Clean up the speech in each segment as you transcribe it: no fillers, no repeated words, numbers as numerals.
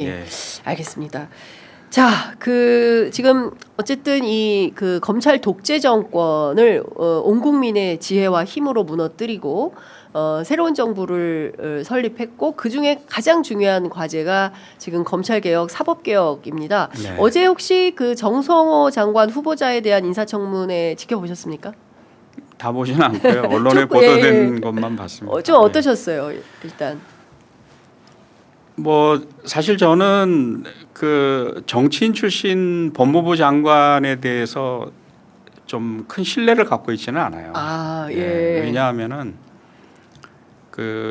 예. 알겠습니다. 자, 지금 어쨌든 이 검찰 독재 정권을 온 국민의 지혜와 힘으로 무너뜨리고 새로운 정부를 설립했고 그 중에 가장 중요한 과제가 지금 검찰개혁, 사법개혁입니다. 네. 어제 혹시 정성호 장관 후보자에 대한 인사청문회 지켜보셨습니까? 다 보지는 않고요. 언론에 보도된 것만 봤습니다. 좀 어떠셨어요, 일단? 뭐 사실 저는 정치인 출신 법무부 장관에 대해서 좀 큰 신뢰를 갖고 있지는 않아요. 아, 예. 왜냐하면은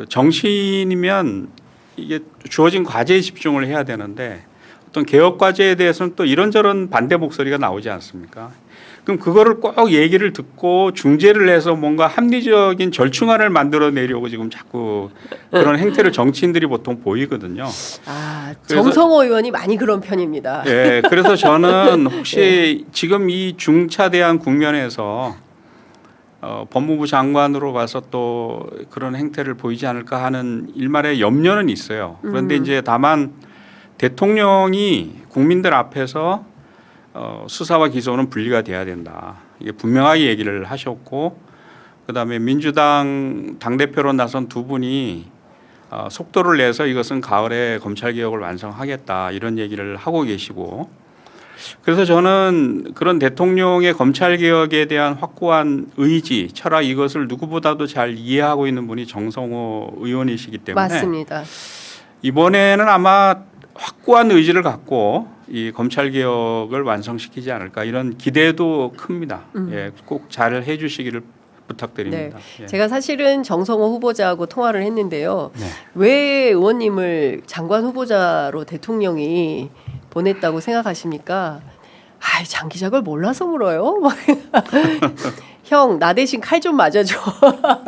정치인이면 이게 주어진 과제에 집중을 해야 되는데 어떤 개혁 과제에 대해서는 또 이런저런 반대 목소리가 나오지 않습니까? 그럼 그거를 꼭 얘기를 듣고 중재를 해서 뭔가 합리적인 절충안을 만들어내려고 지금 자꾸 그런 행태를 정치인들이 보통 보이거든요. 아, 정성호 의원이 많이 그런 편입니다. 네, 그래서 저는 혹시 지금 이 중차대한 국면에서 법무부 장관으로 가서 또 그런 행태를 보이지 않을까 하는 일말의 염려는 있어요. 그런데 이제 다만 대통령이 국민들 앞에서 수사와 기소는 분리가 돼야 된다. 이게 분명하게 얘기를 하셨고, 그다음에 민주당 당대표로 나선 두 분이 속도를 내서 이것은 가을에 검찰개혁을 완성하겠다 이런 얘기를 하고 계시고, 그래서 저는 그런 대통령의 검찰개혁에 대한 확고한 의지, 철학 이것을 누구보다도 잘 이해하고 있는 분이 정성호 의원이시기 때문에 맞습니다. 이번에는 아마 확고한 의지를 갖고 이 검찰 개혁을 완성시키지 않을까 이런 기대도 큽니다. 예, 꼭 잘 해주시기를 부탁드립니다. 네. 예. 제가 사실은 정성호 후보자하고 통화를 했는데요. 네. 왜 의원님을 장관 후보자로 대통령이 보냈다고 생각하십니까? 아, 장기작을 몰라서 물어요. 형, 나 대신 칼 좀 맞아줘.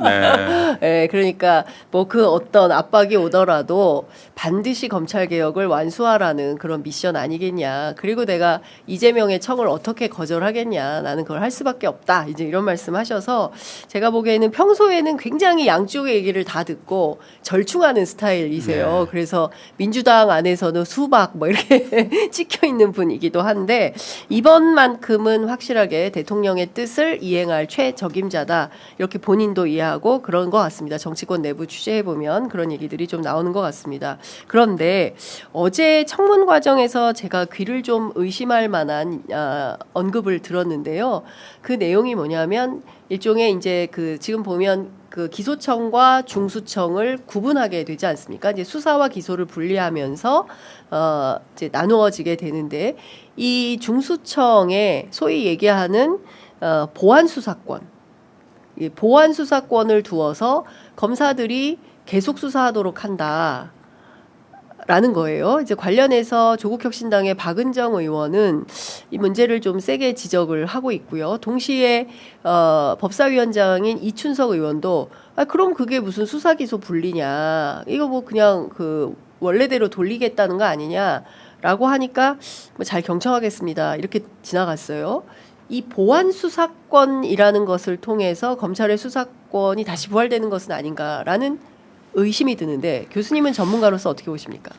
네. 네, 그러니까 뭐 어떤 압박이 오더라도 반드시 검찰 개혁을 완수하라는 그런 미션 아니겠냐. 그리고 내가 이재명의 청을 어떻게 거절하겠냐. 나는 그걸 할 수밖에 없다. 이제 이런 말씀하셔서 제가 보기에는 평소에는 굉장히 양쪽의 얘기를 다 듣고 절충하는 스타일이세요. 네. 그래서 민주당 안에서는 수박 뭐 이렇게 찍혀 있는 분이기도 한데 이번만큼은 확실하게 대통령의 뜻을 이행할 최적임자다. 이렇게 본인도 이해하고 그런 것 같습니다. 정치권 내부 취재해보면 그런 얘기들이 좀 나오는 것 같습니다. 그런데 어제 청문 과정에서 제가 귀를 좀 의심할 만한 언급을 들었는데요. 그 내용이 뭐냐면 일종의 이제 지금 보면 기소청과 중수청을 구분하게 되지 않습니까? 이제 수사와 기소를 분리하면서 이제 나누어지게 되는데 이 중수청에 소위 얘기하는 보안 수사권, 이 보안 수사권을 두어서 검사들이 계속 수사하도록 한다라는 거예요. 이제 관련해서 조국혁신당의 박은정 의원은 이 문제를 좀 세게 지적을 하고 있고요. 동시에 법사위원장인 이춘석 의원도 그럼 그게 무슨 수사 기소 분리냐? 이거 뭐 그냥 원래대로 돌리겠다는 거 아니냐라고 하니까 뭐 잘 경청하겠습니다. 이렇게 지나갔어요. 이 보안 수사권이라는 것을 통해서 검찰의 수사권이 다시 부활되는 것은 아닌가라는 의심이 드는데 교수님은 전문가로서 어떻게 보십니까?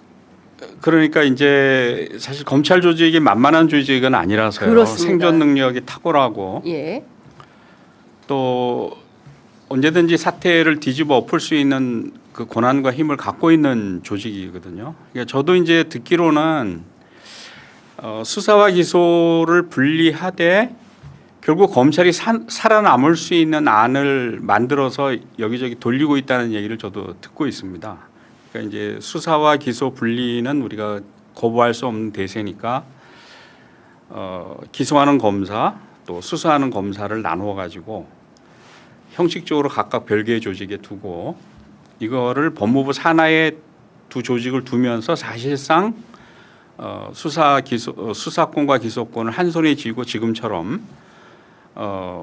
그러니까 이제 사실 검찰 조직이 만만한 조직은 아니라서요. 그렇습니다. 생존 능력이 탁월하고 예. 또 언제든지 사태를 뒤집어 엎을 수 있는 그 권한과 힘을 갖고 있는 조직이거든요. 그러니까 저도 이제 듣기로는 수사와 기소를 분리하되 결국 검찰이 살아남을 수 있는 안을 만들어서 여기저기 돌리고 있다는 얘기를 저도 듣고 있습니다. 그러니까 이제 수사와 기소 분리는 우리가 거부할 수 없는 대세니까 기소하는 검사 또 수사하는 검사를 나누어 가지고 형식적으로 각각 별개의 조직에 두고 이거를 법무부 산하에 두 조직을 두면서 사실상 수사권과 기소권을 한 손에 쥐고 지금처럼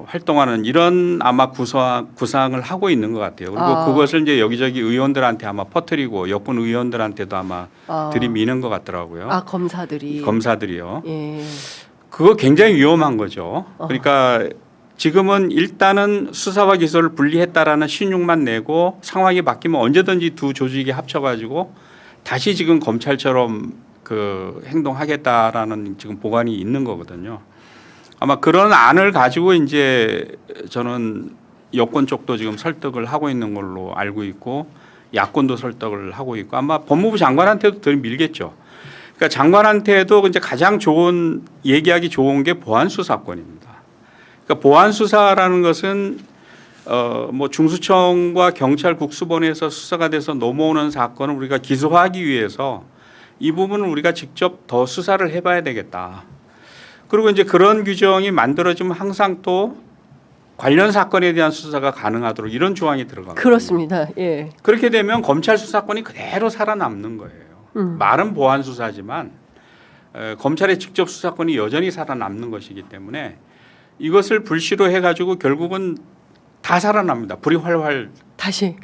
활동하는 이런 아마 구상을 하고 있는 것 같아요. 그리고 그것을 이제 여기저기 의원들한테 아마 퍼뜨리고 여권 의원들한테도 아마 들이미는 것 같더라고요. 검사들이요. 예. 그거 굉장히 위험한 거죠. 그러니까 지금은 일단은 수사와 기소를 분리했다라는 신용만 내고 상황이 바뀌면 언제든지 두 조직이 합쳐가지고 다시 지금 검찰처럼 그 행동하겠다라는 지금 보관이 있는 거거든요. 아마 그런 안을 가지고 이제 저는 여권 쪽도 지금 설득을 하고 있는 걸로 알고 있고 야권도 설득을 하고 있고 아마 법무부 장관한테도 더 밀겠죠. 그러니까 장관한테도 이제 가장 좋은 얘기하기 좋은 게 보안 수사권입니다. 그러니까 보안 수사라는 것은 뭐 중수청과 경찰 국수본에서 수사가 돼서 넘어오는 사건을 우리가 기소하기 위해서 이 부분을 우리가 직접 더 수사를 해봐야 되겠다. 그리고 이제 그런 규정이 만들어지면 항상 또 관련 사건에 대한 수사가 가능하도록 이런 조항이 들어가거든요. 그렇습니다. 예. 그렇게 되면 검찰 수사권이 그대로 살아남는 거예요. 말은 보안 수사지만 검찰의 직접 수사권이 여전히 살아남는 것이기 때문에 이것을 불씨로 해가지고 결국은 다 살아납니다. 불이 활활 다시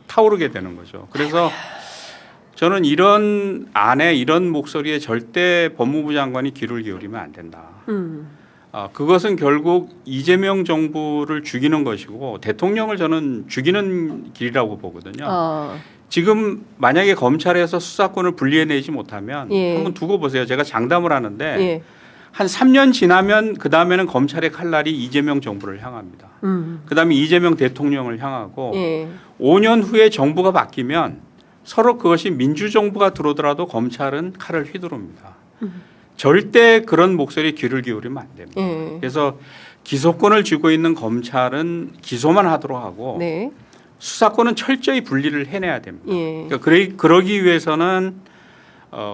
타오르게 되는 거죠. 그래서 저는 이런 안에 이런 목소리에 절대 법무부 장관이 귀를 기울이면 안 된다. 그것은 결국 이재명 정부를 죽이는 것이고 대통령을 저는 죽이는 길이라고 보거든요. 지금 만약에 검찰에서 수사권을 분리해내지 못하면 예. 한번 두고 보세요. 제가 장담을 하는데 예. 한 3년 지나면 그다음에는 검찰의 칼날이 이재명 정부를 향합니다. 그다음에 이재명 대통령을 향하고 예. 5년 후에 정부가 바뀌면 서로 그것이 민주정부가 들어오더라도 검찰은 칼을 휘두릅니다. 절대 그런 목소리에 귀를 기울이면 안 됩니다. 예. 그래서 기소권을 쥐고 있는 검찰은 기소만 하도록 하고 네. 수사권은 철저히 분리를 해내야 됩니다. 예. 그러니까 그러기 위해서는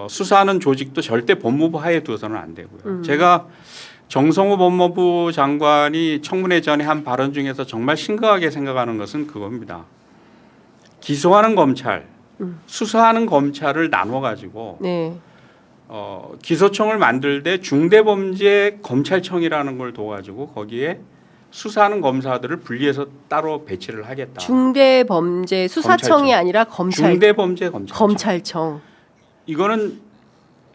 수사하는 조직도 절대 법무부 하에 두어서는 안 되고요. 제가 정성호 법무부 장관이 청문회 전에 한 발언 중에서 정말 심각하게 생각하는 것은 그겁니다. 기소하는 검찰, 수사하는 검찰을 나눠 가지고 네. 기소청을 만들 때 중대범죄검찰청이라는 걸 둬가지고 거기에 수사하는 검사들을 분리해서 따로 배치를 하겠다. 중대범죄 수사청이 검찰청. 아니라 검찰청. 이거는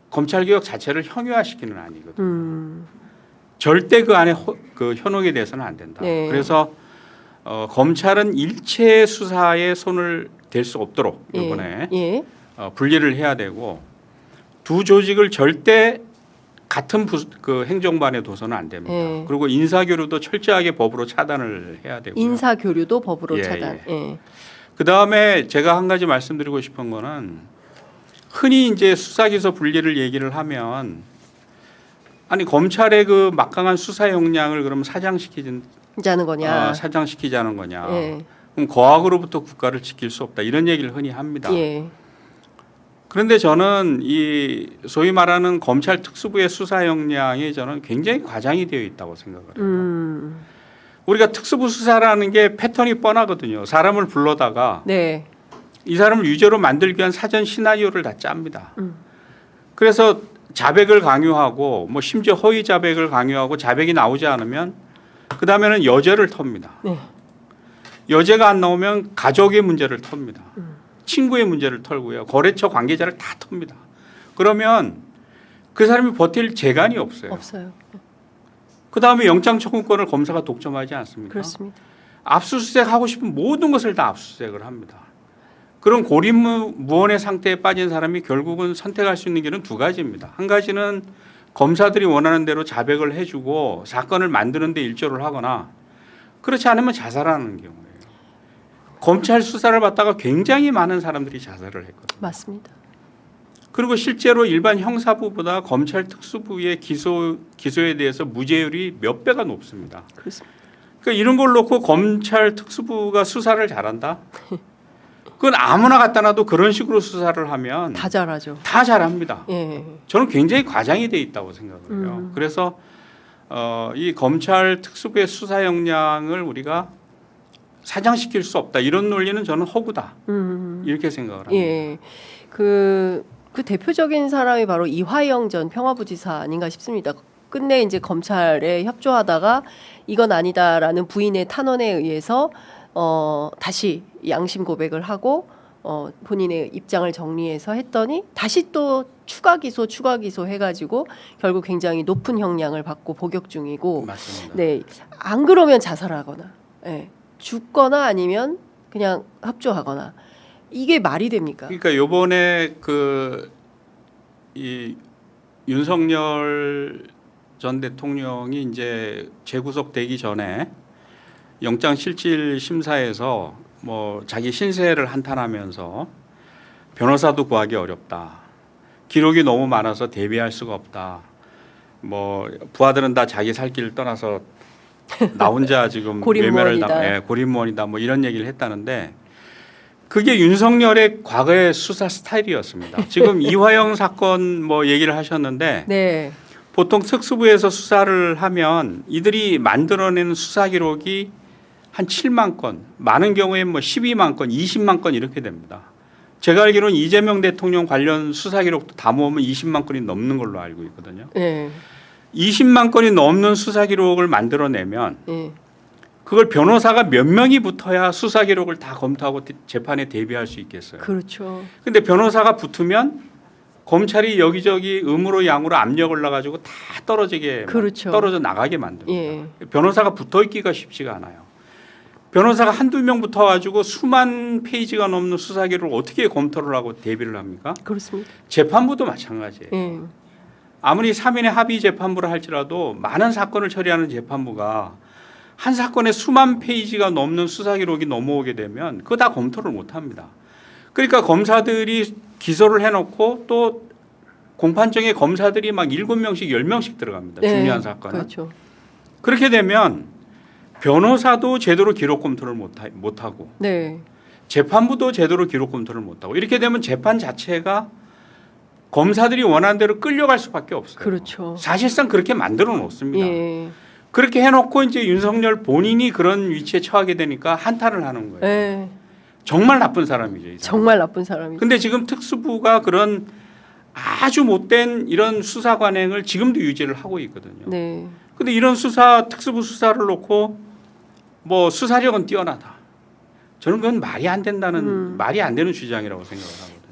검찰개혁 자체를 형용화시키는 안이거든요. 절대 그 안에 그 현혹이 돼서는 안 된다. 네. 그래서 검찰은 일체 수사에 손을 댈 수 없도록 이번에 예. 분리를 해야 되고 두 조직을 절대 같은 그 행정반에 둬서는 안 됩니다. 예. 그리고 인사교류도 철저하게 법으로 차단을 해야 되고요. 인사교류도 법으로 예, 차단. 예. 예. 그다음에 제가 한 가지 말씀드리고 싶은 거는 흔히 이제 수사기소 분리를 얘기를 하면 아니 검찰의 그 막강한 수사 역량을 그러면 자는 거냐. 사장시키자는 거냐. 예. 그럼 거악으로부터 국가를 지킬 수 없다. 이런 얘기를 흔히 합니다. 예. 그런데 저는 이 소위 말하는 검찰 특수부의 수사 역량이 저는 굉장히 과장이 되어 있다고 생각을 해요. 우리가 특수부 수사라는 게 패턴이 뻔하거든요. 사람을 불러다가 네. 이 사람을 유죄로 만들기 위한 사전 시나리오를 다 짭니다. 그래서 자백을 강요하고 뭐 심지어 허위 자백을 강요하고 자백이 나오지 않으면 그 다음에는 여죄를 텁니다. 네. 여죄가 안 나오면 가족의 문제를 텁니다. 친구의 문제를 털고요. 거래처 관계자를 다 텁니다. 그러면 그 사람이 버틸 재간이 없어요. 없어요. 그다음에 영장 청구권을 검사가 독점하지 않습니까? 그렇습니다. 압수수색하고 싶은 모든 것을 다 압수수색을 합니다. 그런 고립무원의 상태에 빠진 사람이 결국은 선택할 수 있는 길은 두 가지입니다. 한 가지는 검사들이 원하는 대로 자백을 해주고 사건을 만드는 데 일조를 하거나 그렇지 않으면 자살하는 경우예요. 검찰 수사를 받다가 굉장히 많은 사람들이 자살을 했거든요. 맞습니다. 그리고 실제로 일반 형사부보다 검찰 특수부의 기소에 대해서 무죄율이 몇 배가 높습니다. 그렇습니다. 그러니까 이런 걸 놓고 검찰 특수부가 수사를 잘한다? 그건 아무나 갖다 놔도 그런 식으로 수사를 하면 다 잘하죠. 다 잘합니다. 예. 저는 굉장히 과장이 돼 있다고 생각을 해요. 그래서 이 검찰 특수부의 수사 역량을 우리가 사장시킬 수 없다. 이런 논리는 저는 허구다. 이렇게 생각을 합니다. 예. 그 대표적인 사람이 바로 이화영 전 평화부지사 아닌가 싶습니다. 끝내 이제 검찰에 협조하다가 이건 아니다라는 부인의 탄원에 의해서 다시 양심 고백을 하고 본인의 입장을 정리해서 했더니 다시 또 추가 기소 해가지고 결국 굉장히 높은 형량을 받고 복역 중이고, 맞습니다. 네, 안 그러면 자살하거나, 예, 죽거나 아니면 그냥 합조하거나 이게 말이 됩니까? 그러니까 요번에 그 이 윤석열 전 대통령이 이제 재구속되기 전에 영장실질 심사에서 뭐 자기 신세를 한탄하면서 변호사도 구하기 어렵다. 기록이 너무 많아서 대비할 수가 없다. 뭐 부하들은 다 자기 살 길을 떠나서 나 혼자 지금 외면을 고립무원이다. 뭐 이런 얘기를 했다는데 그게 윤석열의 과거의 수사 스타일이었습니다. 지금 이화영 사건 뭐 얘기를 하셨는데 네. 보통 특수부에서 수사를 하면 이들이 만들어내는 수사 기록이 한 7만 건, 많은 경우에 뭐 12만 건, 20만 건 이렇게 됩니다. 제가 알기로는 이재명 대통령 관련 수사 기록도 다 모으면 20만 건이 넘는 걸로 알고 있거든요. 네. 20만 건이 넘는 수사 기록을 만들어내면 네. 그걸 변호사가 몇 명이 붙어야 수사 기록을 다 검토하고 재판에 대비할 수 있겠어요. 그렇죠. 근데 변호사가 붙으면 검찰이 여기저기 음으로 양으로 압력을 넣어가지고 다 떨어지게 그렇죠. 떨어져 나가게 만듭니다. 예. 변호사가 붙어 있기가 쉽지가 않아요. 변호사가 한두 명 붙어가지고 수만 페이지가 넘는 수사 기록을 어떻게 검토를 하고 대비를 합니까? 그렇습니다. 재판부도 마찬가지예요. 예. 아무리 3인의 합의 재판부를 할지라도 많은 사건을 처리하는 재판부가 한 사건에 수만 페이지가 넘는 수사 기록이 넘어오게 되면 그거 다 검토를 못 합니다. 그러니까 검사들이 기소를 해놓고 또 공판정에 검사들이 막 7명씩 10명씩 들어갑니다. 중요한 사건은. 그렇죠. 그렇게 되면 변호사도 제대로 기록 검토를 못하고 네. 재판부도 제대로 기록 검토를 못하고 이렇게 되면 재판 자체가 검사들이 원하는 대로 끌려갈 수밖에 없어요. 그렇죠. 사실상 그렇게 만들어 놓습니다. 예. 그렇게 해놓고 이제 윤석열 본인이 그런 위치에 처하게 되니까 한탄을 하는 거예요. 예. 정말 나쁜 사람이죠. 이 사람. 정말 나쁜 사람이죠. 근데 지금 특수부가 그런 아주 못된 이런 수사 관행을 지금도 유지를 하고 있거든요. 네. 근데 이런 특수부 수사를 놓고 뭐 수사력은 뛰어나다. 저는 그건 말이 안 된다는 말이 안 되는 주장이라고 생각을 하거든요.